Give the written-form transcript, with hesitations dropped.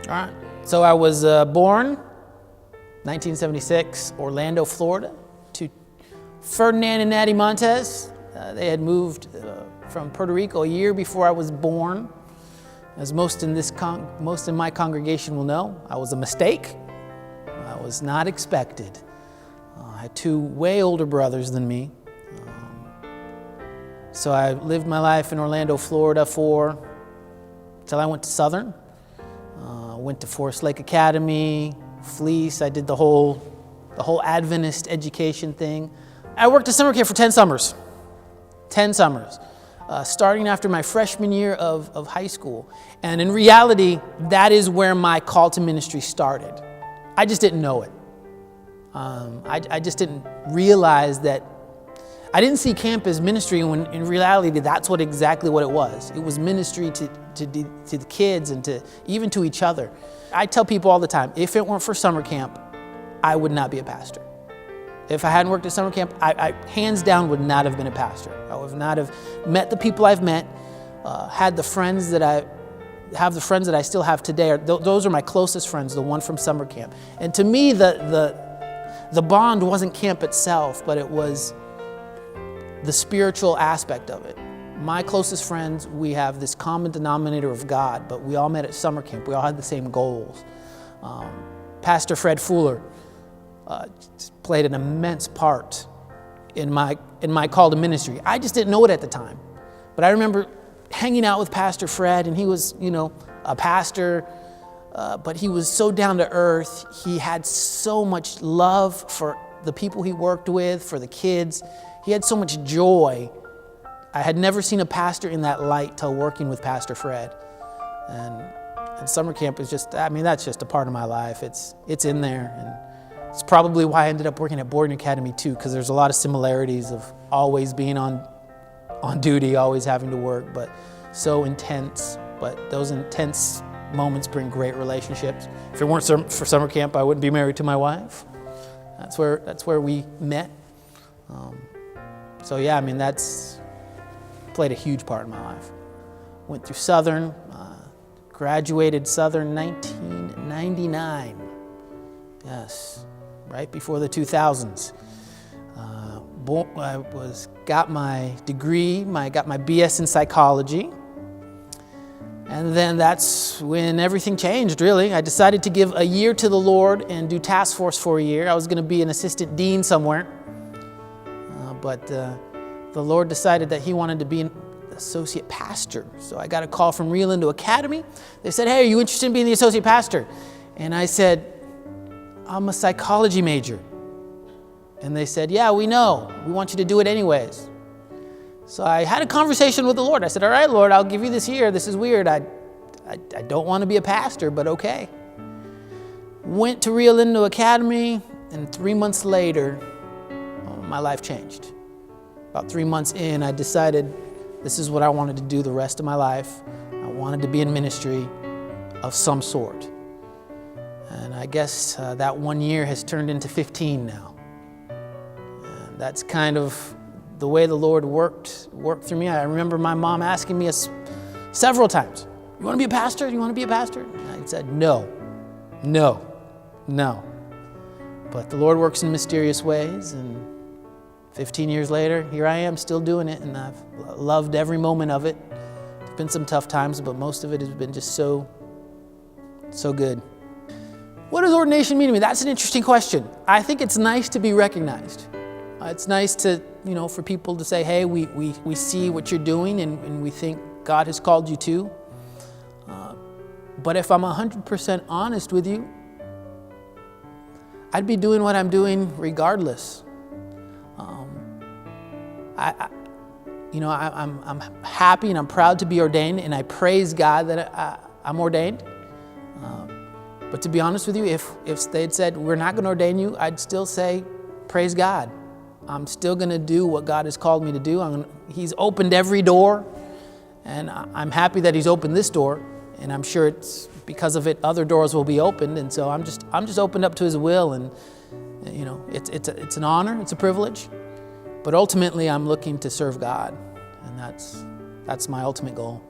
All right. So I was born 1976, Orlando, Florida, to Ferdinand and Natty Montes. They had moved from Puerto Rico a year before I was born. As most in my congregation will know, I was a mistake. I was not expected. I had two way older brothers than me. So I lived my life in Orlando, Florida until I went to Southern. Went to Forest Lake Academy, Fleece. I did the whole Adventist education thing. I worked at summer camp for 10 summers. 10 summers. Starting after my freshman year of high school. And in reality, that is where my call to ministry started. I just didn't know it. I just didn't realize that. I didn't see camp as ministry when in reality that's exactly what it was. It was ministry to the kids and even to each other. I tell people all the time, if it weren't for summer camp, I would not be a pastor. If I hadn't worked at summer camp, I hands down would not have been a pastor. I would not have met the people I've met, had the friends that I still have today. Those are my closest friends, the one from summer camp. And to me, the bond wasn't camp itself, but it was the spiritual aspect of it. My closest friends, we have this common denominator of God, but we all met at summer camp. We all had the same goals. Pastor Fred Fuller played an immense part in my call to ministry. I just didn't know it at the time, but I remember hanging out with Pastor Fred, and he was, a pastor, but he was so down to earth. He had so much love for the people he worked with, for the kids. He had so much joy. I had never seen a pastor in that light till working with Pastor Fred. And summer camp is that's just a part of my life. It's in there. And it's probably why I ended up working at Boarding Academy too, because there's a lot of similarities of always being on duty, always having to work, but so intense. But those intense moments bring great relationships. If it weren't for summer camp, I wouldn't be married to my wife. That's where we met. That's played a huge part in my life. Went through Southern, graduated Southern 1999. Yes, right before the 2000s. Got my degree, got my BS in psychology. And then that's when everything changed, really. I decided to give a year to the Lord and do task force for a year. I was going to be an assistant dean somewhere. But the Lord decided that He wanted to be an associate pastor. So I got a call from Rio Linda Academy. They said, "Hey, are you interested in being the associate pastor?" And I said, "I'm a psychology major." And they said, "Yeah, we know. We want you to do it anyways." So I had a conversation with the Lord. I said, "All right, Lord, I'll give you this year. This is weird. I don't want to be a pastor, but okay." Went to Rio Linda Academy, and 3 months later, my life changed. About 3 months in, I decided this is what I wanted to do the rest of my life. I wanted to be in ministry of some sort. And I guess that 1 year has turned into 15 now. And that's kind of the way the Lord worked through me. I remember my mom asking me several times, "You want to be a pastor? Do you want to be a pastor?" And I said, no. But the Lord works in mysterious ways, and 15 years later, here I am still doing it, and I've loved every moment of it. There's been some tough times, but most of it has been just so good. What does ordination mean to me? That's an interesting question. I think it's nice to be recognized. It's nice to, for people to say, "Hey, we see what you're doing, and we think God has called you to." But if I'm 100% honest with you, I'd be doing what I'm doing regardless. I'm happy and I'm proud to be ordained, and I praise God that I'm ordained. But to be honest with you, if they'd said, "We're not going to ordain you," I'd still say, praise God. I'm still going to do what God has called me to do. He's opened every door, and I'm happy that He's opened this door, and I'm sure it's because of it other doors will be opened. And so I'm just opened up to His will, and it's an honor, it's a privilege. But ultimately, I'm looking to serve God, and that's my ultimate goal.